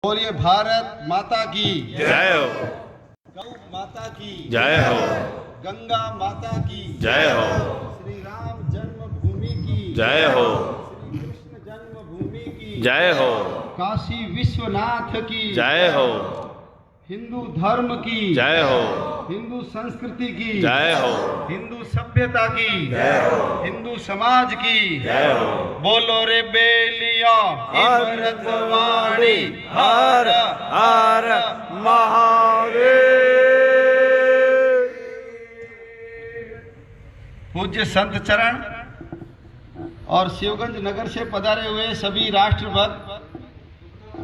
बोलिए भारत माता की जय हो। गौ माता की जय हो। गंगा माता की जय हो। श्री राम जन्मभूमि की जय हो। श्री कृष्ण जन्मभूमि की जय हो। काशी विश्वनाथ की जय हो। हिंदू धर्म की जय हो। हिंदू संस्कृति की जय हो। हिंदू सभ्यता की जय हो। हिंदू समाज की जय हो। बोलो रे बेलिया अमृतवाणी हर हर महादेव। पूज्य संत चरण और शिवगंज नगर से पधारे हुए सभी राष्ट्रभक्त,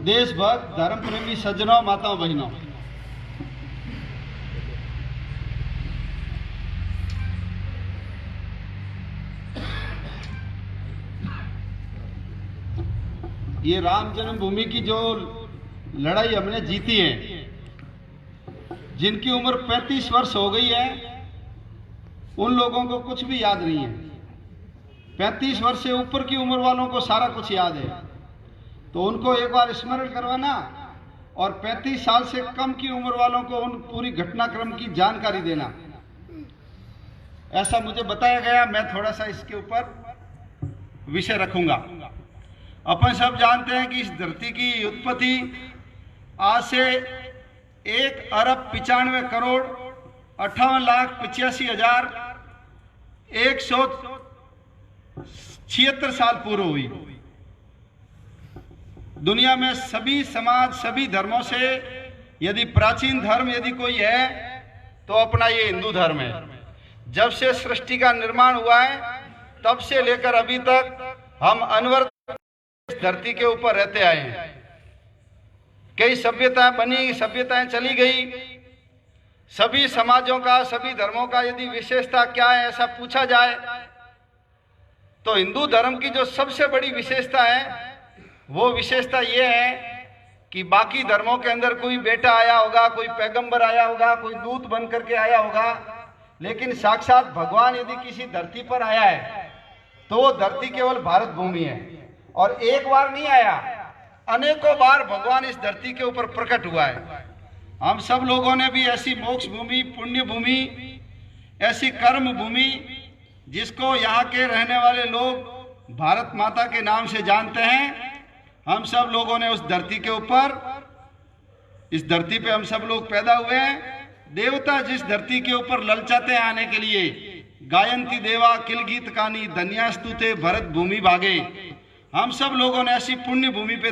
देशभक्त, धर्म प्रेमी सज्जनों, माताओं, बहनों, ये राम जन्मभूमि की जो लड़ाई हमने जीती है, जिनकी उम्र 35 वर्ष हो गई है, उन लोगों को कुछ भी याद नहीं है। 35 वर्ष से ऊपर की उम्र वालों को सारा कुछ याद है, तो उनको एक बार स्मरण करवाना और 35 साल से कम की उम्र वालों को उन पूरी घटनाक्रम की जानकारी देना, ऐसा मुझे बताया गया। मैं थोड़ा सा इसके ऊपर विषय रखूंगा। अपन सब जानते हैं कि इस धरती की उत्पत्ति आज से 1,58,85,176 साल पूर्व हुई। दुनिया में सभी समाज, सभी धर्मों से यदि प्राचीन धर्म यदि कोई है तो अपना ये हिंदू धर्म है। जब से सृष्टि का निर्माण हुआ है तब से लेकर अभी तक हम अनवरत धरती के ऊपर रहते आए हैं। कई सभ्यताएं बनी, सभ्यताएं चली गई। सभी समाजों का, सभी धर्मों का यदि विशेषता क्या है ऐसा पूछा जाए तो हिंदू धर्म की जो सबसे बड़ी विशेषता है वो विशेषता ये है कि बाकी धर्मों के अंदर कोई बेटा आया होगा, कोई पैगंबर आया होगा, कोई दूत बन करके आया होगा, लेकिन साक्षात भगवान यदि किसी धरती पर आया है तो वो धरती केवल भारत भूमि है। और एक बार नहीं आया, अनेकों बार भगवान इस धरती के ऊपर प्रकट हुआ है। हम सब लोगों ने भी ऐसी मोक्ष भूमि, पुण्य भूमि, ऐसी कर्म भूमि, जिसको यहाँ के रहने वाले लोग भारत माता के नाम से जानते हैं, हम सब लोगों ने उस धरती के ऊपर, इस धरती पे हम सब लोग पैदा हुए हैं। देवता जिस धरती के ऊपर ललचाते हैं आने के लिए, गायंती देवा किल गीत कानी धन्यास्तुते भरत भूमि भागे, हम सब लोगों ने ऐसी पुण्य भूमि पे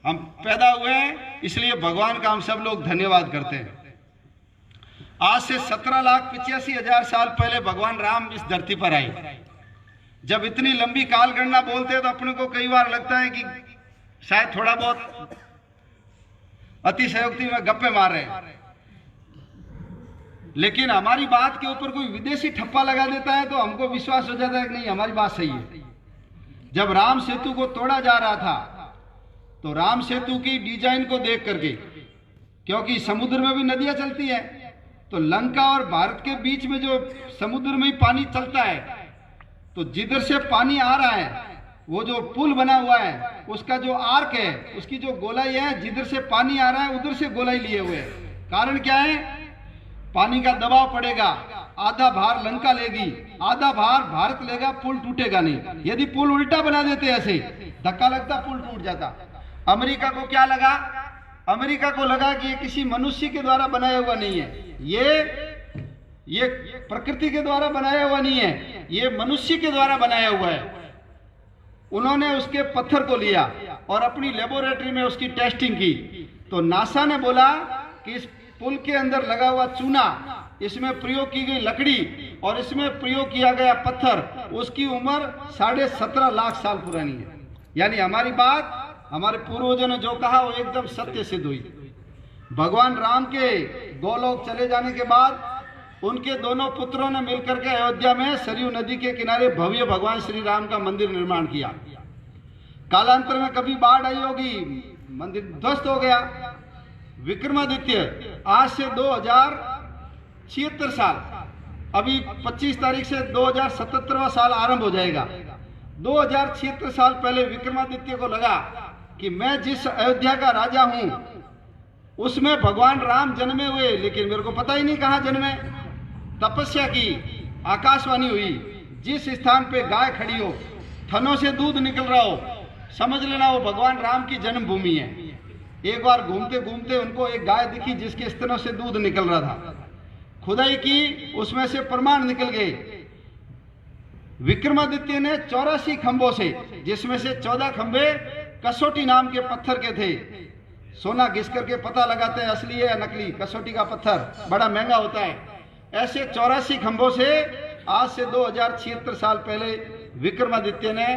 हम पैदा हुए हैं, इसलिए भगवान का हम सब लोग धन्यवाद करते हैं। आज से 17,85,000 साल पहले भगवान राम इस धरती पर आए। जब इतनी लंबी काल गणना बोलते हैं तो अपने को कई बार लगता है कि शायद थोड़ा बहुत अतिशयोक्ति में गप्पे मार रहे हैं, लेकिन हमारी बात के ऊपर कोई विदेशी ठप्पा लगा देता है तो हमको विश्वास हो जाता है कि नहीं, हमारी बात सही है। जब राम सेतु को तोड़ा जा रहा था तो राम सेतु की डिजाइन को देख करके, क्योंकि समुद्र में भी नदियां चलती है, तो लंका और भारत के बीच में जो समुद्र में ही पानी चलता है, तो जिधर से पानी आ रहा है वो जो पुल बना हुआ है उसका जो आर्क है, उसकी जो गोलाई है, जिधर से पानी आ रहा है उधर से गोलाई लिए हुए है। कारण क्या है? पानी का दबाव पड़ेगा, आधा भार लंका लेगी, आधा भार भारत लेगा, पुल टूटेगा नहीं। यदि पुल उल्टा बना देते ऐसे, धक्का लगता, पुल टूट जाता। अमेरिका को क्या लगा? अमेरिका को लगा कि ये किसी मनुष्य के द्वारा बनाया हुआ नहीं है, ये प्रकृति के द्वारा बनाया हुआ नहीं है, ये मनुष्य के द्वारा बनाया हुआ है। उन्होंने उसके पत्थर को लिया और अपनी लेबोरेटरी में उसकी टेस्टिंग की, तो नासा ने बोला कि इस पुल के अंदर लगा हुआ चूना, इसमें प्रयोग की गई लकड़ी और इसमें प्रयोग किया गया पत्थर, उसकी उम्र 17.5 लाख साल पुरानी है। यानी हमारी बात, हमारे पूर्वजों ने जो कहा वो एकदम सत्य सिद्ध हुई। भगवान राम के गोलोक चले जाने के बाद उनके दोनों पुत्रों ने मिलकर के अयोध्या में सरयू नदी के किनारे भव्य भगवान श्री राम का मंदिर निर्माण किया। कालांतर में कभी बाढ़ आई होगी, मंदिर ध्वस्त हो गया। विक्रमादित्य आज से 2076 साल, अभी 25 तारीख से 2077वां साल आरंभ हो जाएगा। 2076 साल पहले विक्रमादित्य को लगा कि मैं जिस अयोध्या का राजा हूं उसमें भगवान राम जन्मे हुए, लेकिन मेरे को पता ही नहीं कहां जन्मे। तपस्या की, आकाशवाणी हुई, जिस स्थान पे गाय खड़ी हो, थनों से दूध निकल रहा हो, समझ लेना वो भगवान राम की जन्मभूमि है। एक बार घूमते घूमते उनको एक गाय दिखी जिसके स्तनों से दूध निकल रहा था। खुदाई की, उसमें से प्रमाण निकल गए। विक्रमादित्य ने 84 खंभों से, जिसमें से 14 खंभे कसौटी नाम के पत्थर के थे, सोना घिस करके पता लगाते हैं असली है या नकली, कसौटी का पत्थर बड़ा महंगा होता है। ऐसे 84 खंभों से आज से 2076 साल पहले विक्रमादित्य ने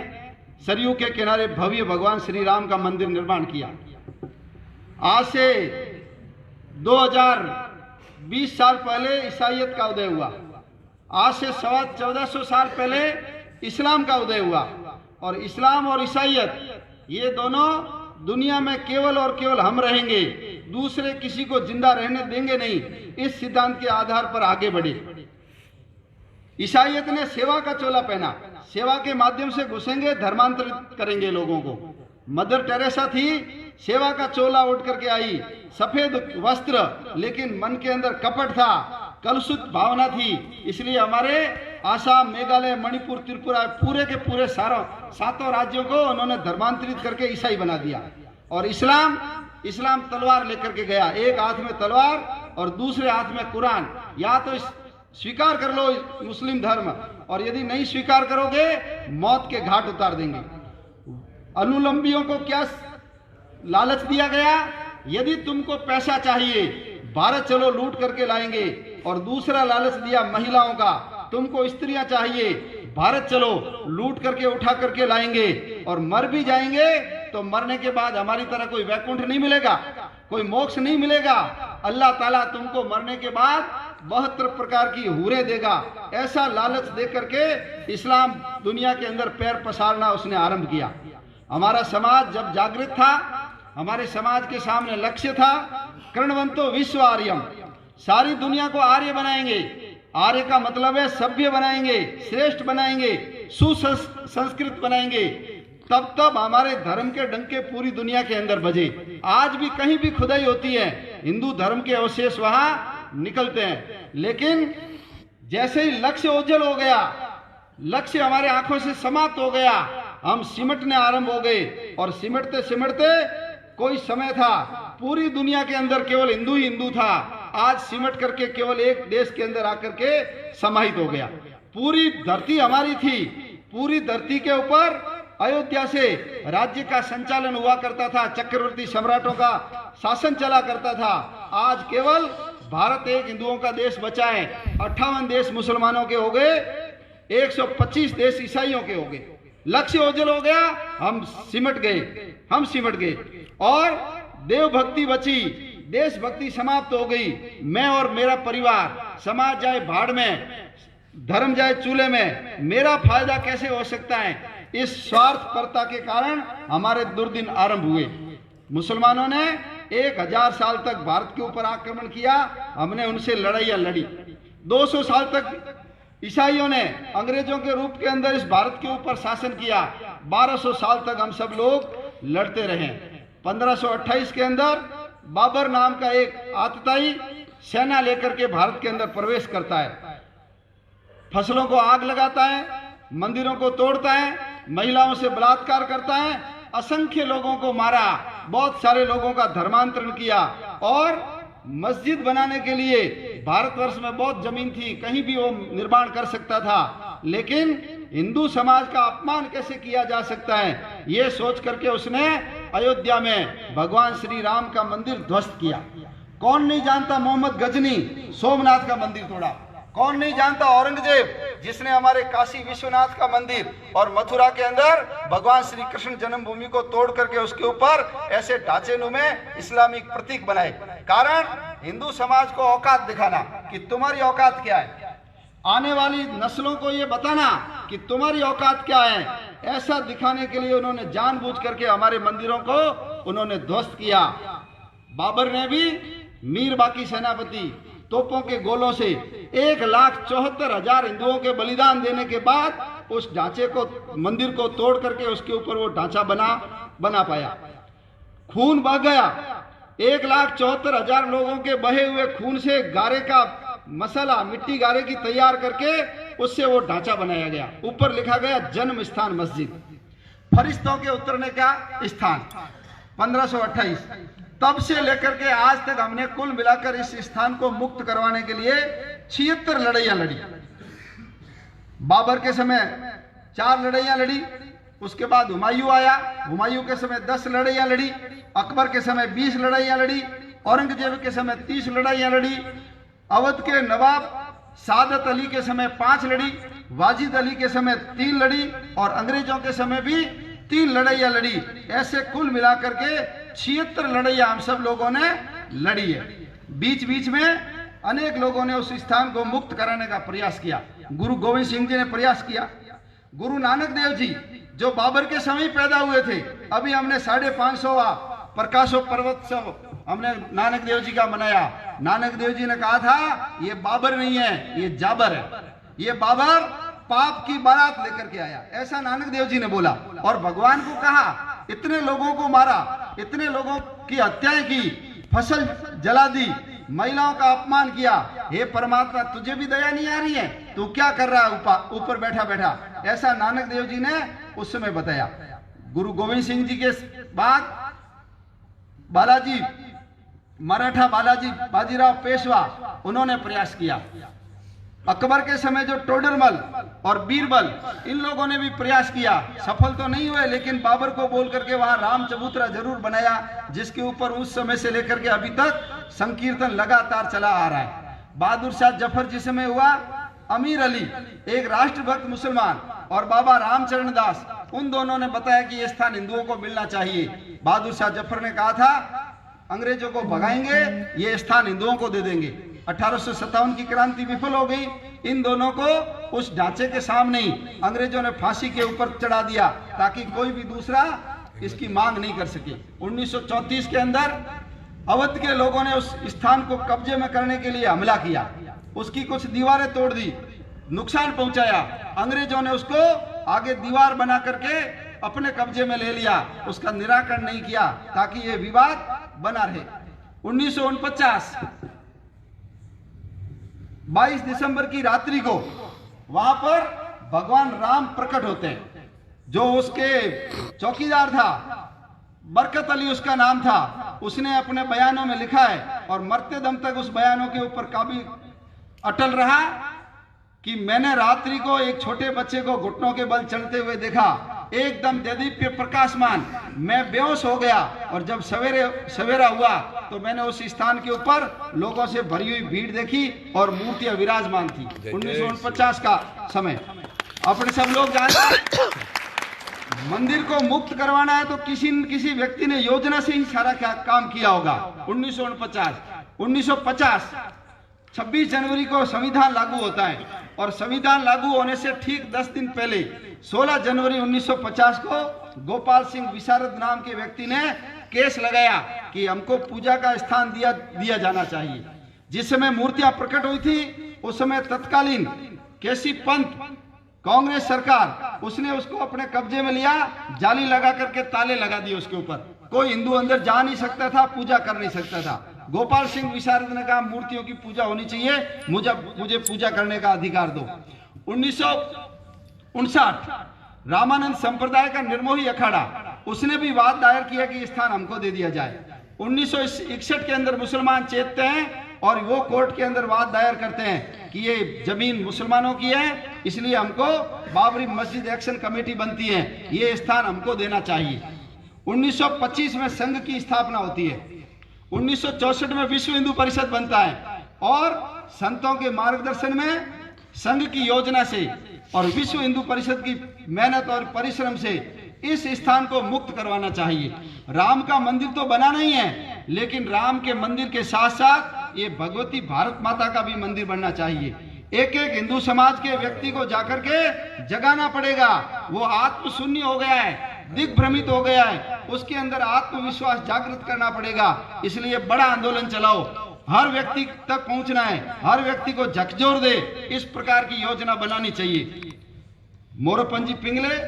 सरयू के किनारे भव्य भगवान श्री राम का मंदिर निर्माण किया। आज से 2020 साल पहले ईसाईयत का उदय हुआ। आज से 1400 साल पहले इस्लाम का उदय हुआ। और इस्लाम और ईसाईयत ये दोनों दुनिया में केवल और केवल हम रहेंगे, दूसरे किसी को जिंदा रहने देंगे नहीं, इस सिद्धांत के आधार पर आगे बढ़े। ईसाईयत ने सेवा का चोला पहना, सेवा के माध्यम से घुसेंगे, धर्मांतरित करेंगे लोगों को। मदर टेरेसा थी, सेवा का चोला ओढ़ करके आई, सफेद वस्त्र, लेकिन मन के अंदर कपट था, कलुषित भावना थी। इसलिए हमारे आसाम, मेघालय, मणिपुर, त्रिपुरा पूरे के पूरे सातों राज्यों को उन्होंने धर्मांतरित करके ईसाई बना दिया। और इस्लाम तलवार लेकर के गया, एक हाथ में तलवार और दूसरे हाथ में कुरान। या तो स्वीकार कर लो मुस्लिम धर्म, और यदि नहीं स्वीकार करोगे मौत के घाट उतार देंगे। अनुलंबियों को क्या लालच दिया गया? यदि तुमको पैसा चाहिए भारत चलो लूट करके लाएंगे। और दूसरा लालच दिया महिलाओं का, तुमको स्त्रियां चाहिए भारत चलो लूट करके उठा करके लाएंगे। और मर भी जाएंगे तो मरने के बाद हमारी तरह कोई वैकुंठ नहीं मिलेगा, कोई मोक्ष नहीं मिलेगा। अल्लाह ताला तुमको मरने के बाद 72 प्रकार की हूरें देगा। ऐसा लालच दे करके इस्लाम दुनिया के अंदर पैर पसारना उसने आरंभ किया। हमारा समाज जब जागृत था, हमारे समाज के सामने लक्ष्य था कृणवंतो विश्व आर्यम, सारी दुनिया को आर्य बनाएंगे। आर्य का मतलब है सभ्य बनाएंगे, श्रेष्ठ बनाएंगे, सुसंस्कृत बनाएंगे। तब हमारे धर्म के डंके पूरी दुनिया के अंदर बजे। आज भी कहीं भी खुदाई होती है, हिंदू धर्म के अवशेष वहां निकलते हैं। लेकिन जैसे ही लक्ष्य ओझल हो गया, लक्ष्य हमारे आंखों से समाप्त हो गया, हम सिमटने आरंभ हो गए। और सिमटते सिमटते कोई समय था पूरी दुनिया के अंदर केवल हिंदू ही हिंदू था, आज सिमट करके केवल एक देश के अंदर आकर के समाहित हो गया। पूरी धरती हमारी थी, पूरी धरती के ऊपर अयोध्या से राज्य का संचालन हुआ करता था, चक्रवर्ती सम्राटों का शासन चला करता था। आज केवल भारत एक हिंदुओं का देश बचा है, 58 देश मुसलमानों के हो गए, 125 देश ईसाइयों के हो गए। लक्ष्य ओझल हो गया, हम सिमट गए और देवभक्ति बची, देशभक्ति समाप्त हो गई। मैं और मेरा परिवार, समाज जाए भाड़ में, धर्म जाए चूल्हे में, मेरा फायदा कैसे हो सकता है, इस स्वार्थपरता के कारण हमारे दुर्दिन आरंभ हुए। मुसलमानों ने 1000 साल तक भारत के ऊपर आक्रमण किया, हमने उनसे लड़ाइयां लड़ी। 200 साल तक ईसाइयों ने अंग्रेजों के रूप के अंदर इस भारत के ऊपर शासन किया। 1200 साल तक हम सब लोग लड़ते रहे। 1528 के अंदर बाबर नाम का एक आतताई सेना लेकर के भारत के अंदर प्रवेश करता है, फसलों को आग लगाता है, मंदिरों को तोड़ता है, महिलाओं से बलात्कार करता है, असंख्य लोगों को मारा, बहुत सारे लोगों का धर्मांतरण किया। और मस्जिद बनाने के लिए भारतवर्ष में बहुत जमीन थी, कहीं भी वो निर्माण कर सकता था, लेकिन हिंदू समाज का अपमान कैसे किया जा सकता है, ये सोच करके उसने अयोध्या में भगवान श्री राम का मंदिर ध्वस्त किया। कौन नहीं जानता मोहम्मद गजनी सोमनाथ का मंदिर तोड़ा, कौन नहीं जानता औरंगजेब जिसने हमारे काशी विश्वनाथ का मंदिर और मथुरा के अंदर भगवान श्री कृष्ण जन्मभूमि को तोड़ करके उसके ऊपर ऐसे ढांचे नुमे इस्लामिक प्रतीक बनाए। कारण हिंदू समाज को औकात दिखाना कि तुम्हारी औकात क्या है, आने वाली नस्लों को ये बताना कि तुम्हारी औकात क्या है, ऐसा दिखाने के लिए उन्होंने जानबूझ करके हमारे मंदिरों को उन्होंने ध्वस्त किया। बाबर ने भी मीर बाकी सेनापति तोपों के गोलों से 1,74,000 हिंदुओं के बलिदान देने के बाद उस ढांचे को, मंदिर को तोड़ करके उसके ऊपर वो ढांचा बना पाया। खून बह गया। 1,74,000 लोगों के बहे हुए खून से गारे का मसाला, मिट्टी गारे की तैयार करके उससे वो ढांचा बनाया गया। ऊपर लिखा गया जन्म स्थान मस्जिद, फरिश्तों के उतरने का स्थान, 1528। तब से लेकर के आज तक हमने कुल मिलाकर इस स्थान को मुक्त करवाने के लिए 76 लड़ाइयां लड़ी। बाबर के समय 4 लड़ाइयां लड़ी, उसके बाद हुमायूं आया, हुमायूं के समय 10 लड़ाइयां लड़ी, अकबर के समय 20 लड़ाइयां लड़ी, औरंगजेब के समय 30 लड़ाइयां लड़ी, अवध के नवाब सादत अली के समय 5 लड़ी, वाजिद अली के समय 3 लड़ी और अंग्रेजों के समय भी 3 लड़ाइयां लड़ी। ऐसे कुल मिलाकर के 76 लड़ाइयां हम सब लोगों ने लड़ी है। बीच बीच में अनेक लोगों ने उस स्थान को मुक्त कराने का प्रयास किया। गुरु गोविंद सिंह जी ने प्रयास किया, गुरु नानक देव जी जो बाबर के समय पैदा हुए थे, अभी हमने 550वां प्रकाशोत्सव हमने नानक देव जी का मनाया। नानक देव जी ने कहा था ये बाबर नहीं है, ये जाबर है। ये बाबर पाप की बारात लेकर के आया, ऐसा नानक देव जी ने बोला। और भगवान को कहा, इतने लोगों को मारा, इतने लोगों की हत्याएं की, फसल जला दी, महिलाओं का अपमान किया, हे परमात्मा तुझे भी दया नहीं आ रही है? तू क्या कर रहा है ऊपर बैठा बैठा? ऐसा नानक देव जी ने उस समय बताया। गुरु गोविंद सिंह जी के बाद बालाजी, मराठा बालाजी बाजीराव पेशवा, उन्होंने प्रयास किया। अकबर के समय जो टोडरमल और बीरबल, इन लोगों ने भी प्रयास किया, सफल तो नहीं हुए, लेकिन बाबर को बोल करके वहां राम चबूतरा जरूर बनाया, जिसके ऊपर उस समय से लेकर के अभी तक संकीर्तन लगातार चला आ रहा है। बहादुर शाह जफर जिस समय हुआ, अमीर अली एक राष्ट्रभक्त मुसलमान और बाबा रामचरण दास, उन दोनों ने बताया कि यह स्थान हिंदुओं को मिलना चाहिए। बहादुर शाह जफर ने कहा था अंग्रेजों को भगाएंगे, ये स्थान हिंदुओं को दे देंगे। 1857 की क्रांति विफल हो गई। इन दोनों को उस ढांचे के सामने ही अंग्रेजों ने फांसी के ऊपर चढ़ा दिया ताकि कोई भी दूसरा इसकी मांग नहीं कर सके। 1934 के अंदर अवध के लोगों ने उस स्थान को कब्जे में करने के लिए हमला किया, उसकी कुछ दीवारें तोड़ दी, नुकसान पहुंचाया। अंग्रेजों ने उसको आगे दीवार बना करके अपने कब्जे में ले लिया, उसका निराकरण नहीं किया ताकि यह विवाद बना रहे। 1949 22 दिसंबर की रात्रि को वहां पर भगवान राम प्रकट होते हैं। जो उसके चौकीदार था, बरकत अली उसका नाम था, उसने अपने बयानों में लिखा है और मरते दम तक उस बयानों के ऊपर काबिल अटल रहा कि मैंने रात्रि को एक छोटे बच्चे को घुटनों के बल चलते हुए देखा, एकदम देदीप्य प्रकाशमान। मैं बेहोश हो गया और जब सवेरा हुआ तो मैंने उस स्थान के ऊपर लोगों से भरी हुई भीड़ देखी और मूर्तियां विराजमान थी। 1949 का समय। अपने सब लोग जानते हैं, मंदिर को मुक्त करवाना है तो किसी न किसी व्यक्ति ने योजना से ही सारा काम किया होगा। 1950 26 जनवरी को संविधान लागू होता है और संविधान लागू होने से ठीक 10 दिन पहले 16 जनवरी 1950 को गोपाल सिंह विशारद नाम के व्यक्ति ने केस लगाया कि हमको पूजा का स्थान दिया जाना चाहिए। जिस समय मूर्तियां प्रकट हुई थी उस समय तत्कालीन केसी पंत कांग्रेस सरकार, उसने उसको अपने कब्जे में लिया, जाली लगा करके ताले लगा दिए उसके ऊपर। कोई हिंदू अंदर जा नहीं सकता था, पूजा कर नहीं सकता था। गोपाल सिंह विशारद ने कहा मूर्तियों की पूजा होनी चाहिए, मुझे पूजा करने का अधिकार दो। 1959 रामानंद संप्रदाय का निर्मोही अखाड़ा, उसने भी वाद दायर किया कि स्थान हमको दे दिया जाए। 1961 के अंदर मुसलमान चेतते हैं और वो कोर्ट के अंदर वाद दायर करते हैं कि ये जमीन मुसलमानों की है, इसलिए हमको बाबरी मस्जिद एक्शन कमेटी बनती है, ये स्थान हमको देना चाहिए। 1925 में संघ की स्थापना होती है। 1964 में विश्व हिंदू परिषद बनता है और संतों के मार्गदर्शन में, संघ की योजना से और विश्व हिंदू परिषद की मेहनत और परिश्रम से इस स्थान को मुक्त करवाना चाहिए। राम का मंदिर तो बना नहीं है, लेकिन राम के मंदिर के साथ साथ ये भगवती भारत माता का भी मंदिर बनना चाहिए। एक एक हिंदू समाज के व्यक्ति को जाकर के जगाना पड़ेगा। वो आत्मशून्य हो गया है, दिग्भ्रमित हो गया है, उसके अंदर आत्मविश्वास जागृत करना पड़ेगा। इसलिए बड़ा आंदोलन चलाओ, हर व्यक्ति तक पहुंचना है, हर व्यक्ति को झकझोर दे, इस प्रकार की योजना बनानी चाहिए। मोरपंजी पिंगले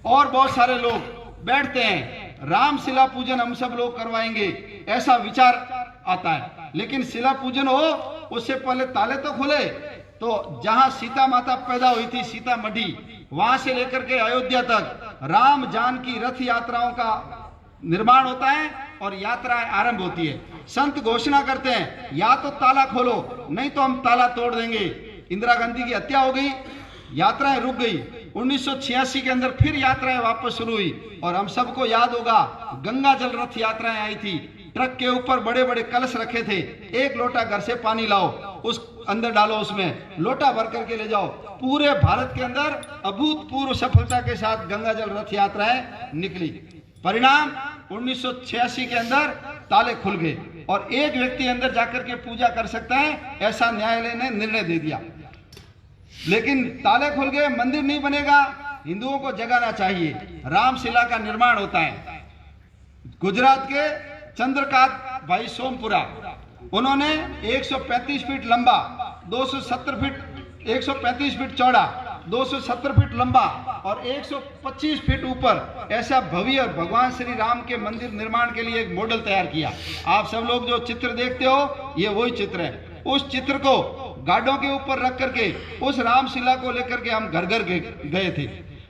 और बहुत सारे लोग बैठते हैं राम शिला पूजन हम सब लोग करवाएंगे, ऐसा विचार आता है। लेकिन शिला पूजन हो उससे पहले ताले तो खुले। तो जहां सीता माता पैदा हुई थी, सीतामढ़ी, वहां से लेकर के अयोध्या तक राम जानकी रथ यात्राओं का निर्माण होता है और यात्राएं आरंभ होती है। संत घोषणा करते हैं या तो ताला खोलो, नहीं तो हम ताला तोड़ देंगे। इंदिरा गांधी की हत्या हो गई, यात्राएं रुक गई। 1986 के अंदर फिर यात्राएं वापस शुरू हुई और हम सबको याद होगा गंगा जल रथ यात्राएं आई थी। ट्रक के ऊपर बड़े बड़े कलश रखे थे, एक लोटा घर से पानी लाओ, उस अंदर डालो, उसमें लोटा भर करके ले जाओ। पूरे भारत के अंदर अभूतपूर्व सफलता के साथ गंगा जल रथ यात्राएं निकली। परिणाम 1986 के अंदर ताले खुल गए और एक व्यक्ति अंदर जाकर के पूजा कर सकता है, ऐसा न्यायालय ने निर्णय दे दिया। लेकिन ताले खुल गए, मंदिर नहीं बनेगा, हिंदुओं को जगाना चाहिए। रामशिला का निर्माण होता है। गुजरात के चंद्रकांत भाई सोमपुरा, उन्होंने 135 फीट लंबा, 270 फीट, 135 फीट चौड़ा, 270 फीट लंबा और 125 फीट ऊपर ऐसा भव्य भगवान श्री राम के मंदिर निर्माण के लिए एक मॉडल तैयार किया। आप सब लोग जो चित्र देखते हो, ये वही चित्र है। उस चित्र को गाड़ों के ऊपर रख करके उस रामशिला को लेकर के हम घर घर गए थे।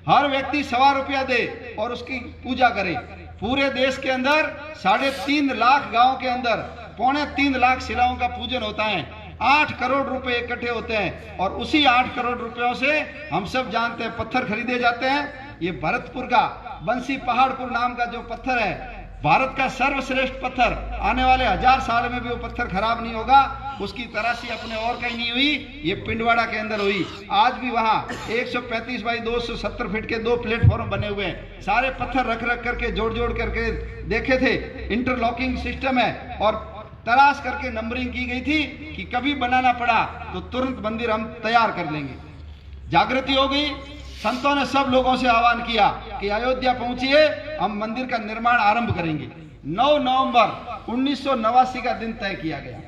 हर व्यक्ति ₹1.25 दे और उसकी पूजा करे। पूरे देश के अंदर 3.5 लाख गांव के अंदर 3.25 लाख शिलाओं का पूजन होता है। 8 करोड़ रुपए इकट्ठे होते हैं और उसी 8 करोड़ रुपयों से हम सब जानते हैं पत्थर खरीदे जाते हैं। ये भरतपुर का बंसी पहाड़पुर नाम का जो पत्थर है, भारत का सर्वश्रेष्ठ पत्थर, आने वाले 1000 साल में भी वो पत्थर खराब नहीं होगा। उसकी तराशी अपने और कहीं नहीं हुई, ये पिंडवाड़ा के अंदर हुई। आज भी वहाँ 135 बाई 270 फीट के 2 प्लेटफॉर्म बने हुए हैं। सारे पत्थर रख रख करके जोड़ जोड़ करके देखे थे। इंटरलॉकिंग सिस्टम है और तराश करके नंबरिंग की गई थी कि कभी बनाना पड़ा तो तुरंत मंदिर हम तैयार कर लेंगे। जागृति हो गई। संतों ने सब लोगों से आह्वान किया कि अयोध्या पहुंचिए, हम मंदिर का निर्माण आरंभ करेंगे। 9 नवंबर 1989 का दिन तय किया गया।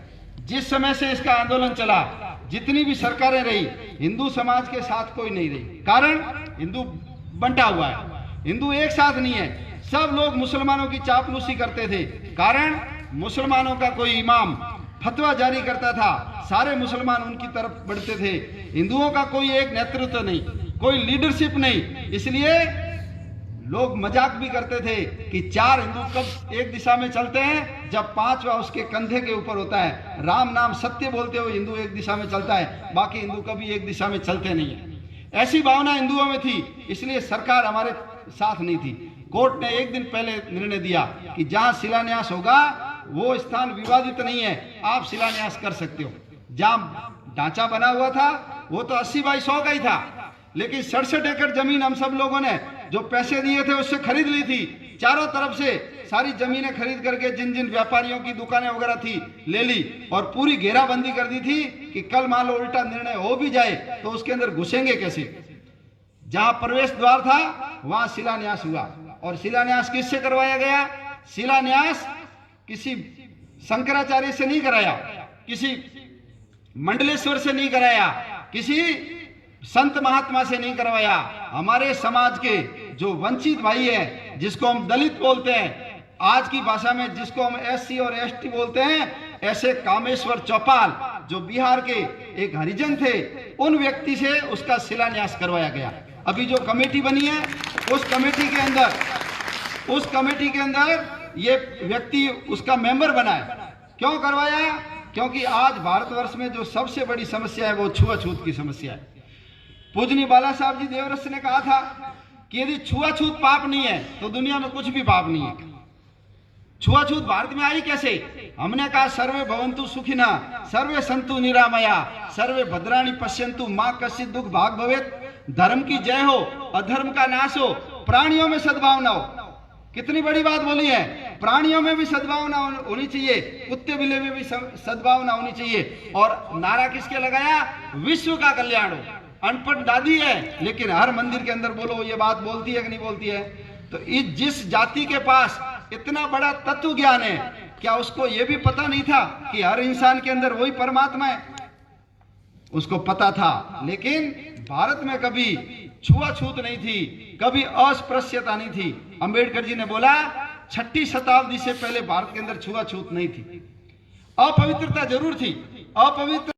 जिस समय से इसका आंदोलन चला, जितनी भी सरकारें रही, हिंदू समाज के साथ कोई नहीं रही। कारण हिंदू बंटा हुआ है, हिंदू एक साथ नहीं है। सब लोग मुसलमानों की चापलूसी करते थे। कारण मुसलमानों का कोई इमाम फतवा जारी करता था, सारे मुसलमान उनकी तरफ बढ़ते थे। हिंदुओं का कोई एक नेतृत्व नहीं, कोई लीडरशिप नहीं। इसलिए लोग मजाक भी करते थे कि 4 हिंदू कब एक दिशा में चलते हैं, जब 5वां उसके कंधे के ऊपर होता है। राम नाम सत्य बोलते हुए हिंदू एक दिशा में चलता है, बाकी हिंदू कभी एक दिशा में चलते नहीं है। ऐसी भावना हिंदुओं में थी, इसलिए सरकार हमारे साथ नहीं थी। कोर्ट ने एक दिन पहले निर्णय दिया कि जहां शिलान्यास होगा वो स्थान विवादित नहीं है, आप शिलान्यास कर सकते हो। जहां ढांचा बना हुआ था वो तो 80 बाई 100 का ही था, लेकिन 67 एकड़ जमीन हम सब लोगों ने जो पैसे दिए थे उससे खरीद ली थी। चारों तरफ से सारी जमीनें खरीद करके जिन जिन व्यापारियों की दुकानें वगैरह थी ले ली और पूरी घेराबंदी कर दी थी कि कल मान लो उल्टा निर्णय हो भी जाए तो उसके अंदर घुसेंगे कैसे। जहां प्रवेश द्वार था वहां शिलान्यास हुआ। और शिलान्यास किससे करवाया गया? शिलान्यास किसी शंकराचार्य से नहीं कराया, किसी मंडलेश्वर से नहीं कराया, किसी संत महात्मा से नहीं करवाया। हमारे समाज के जो वंचित भाई है, जिसको हम दलित बोलते हैं, आज की भाषा में जिसको हम SC और ST बोलते हैं, ऐसे कामेश्वर चौपाल जो बिहार के एक हरिजन थे, उन व्यक्ति से उसका शिलान्यास करवाया गया। अभी जो कमेटी बनी है उस कमेटी के अंदर ये व्यक्ति उसका मेंबर बना है। क्यों करवाया? क्योंकि आज भारतवर्ष में जो सबसे बड़ी समस्या है वो छुआछूत की समस्या है। पूजनीय बाला साहब जी देवरस ने कहा था कि यदि छुआछूत पाप नहीं है तो दुनिया में कुछ भी पाप नहीं है। छुआछूत भारत में आई कैसे? हमने कहा सर्वे भवन्तु सुखिनः, सर्वे सन्तु निरामया, सर्वे भद्राणि पश्यन्तु, मां कश्चित् दुख भाग भवेत्। धर्म की जय हो, अधर्म का नाश हो, प्राणियों में सद्भावना हो। कितनी बड़ी बात बोली है। प्राणियों में भी सद्भावना होनी चाहिए, कुत्ते बिल्ली में भी सद्भावना होनी चाहिए। और नारा किसके लगाया? विश्व का कल्याण हो। अनपढ़ दादी है लेकिन हर मंदिर के अंदर बोलो ये बात बोलती है कि नहीं बोलती है? तो जिस जाति के पास इतना बड़ा तत्व ज्ञान है, क्या उसको ये भी पता नहीं था कि हर इंसान के अंदर वही परमात्मा है? उसको पता था, लेकिन भारत में कभी छुआछूत नहीं थी, कभी अस्पृश्यता नहीं थी। अंबेडकर जी ने बोला 6ठी शताब्दी से पहले भारत के अंदर छुआछूत नहीं थी। अपवित्रता जरूर थी, अपवित्र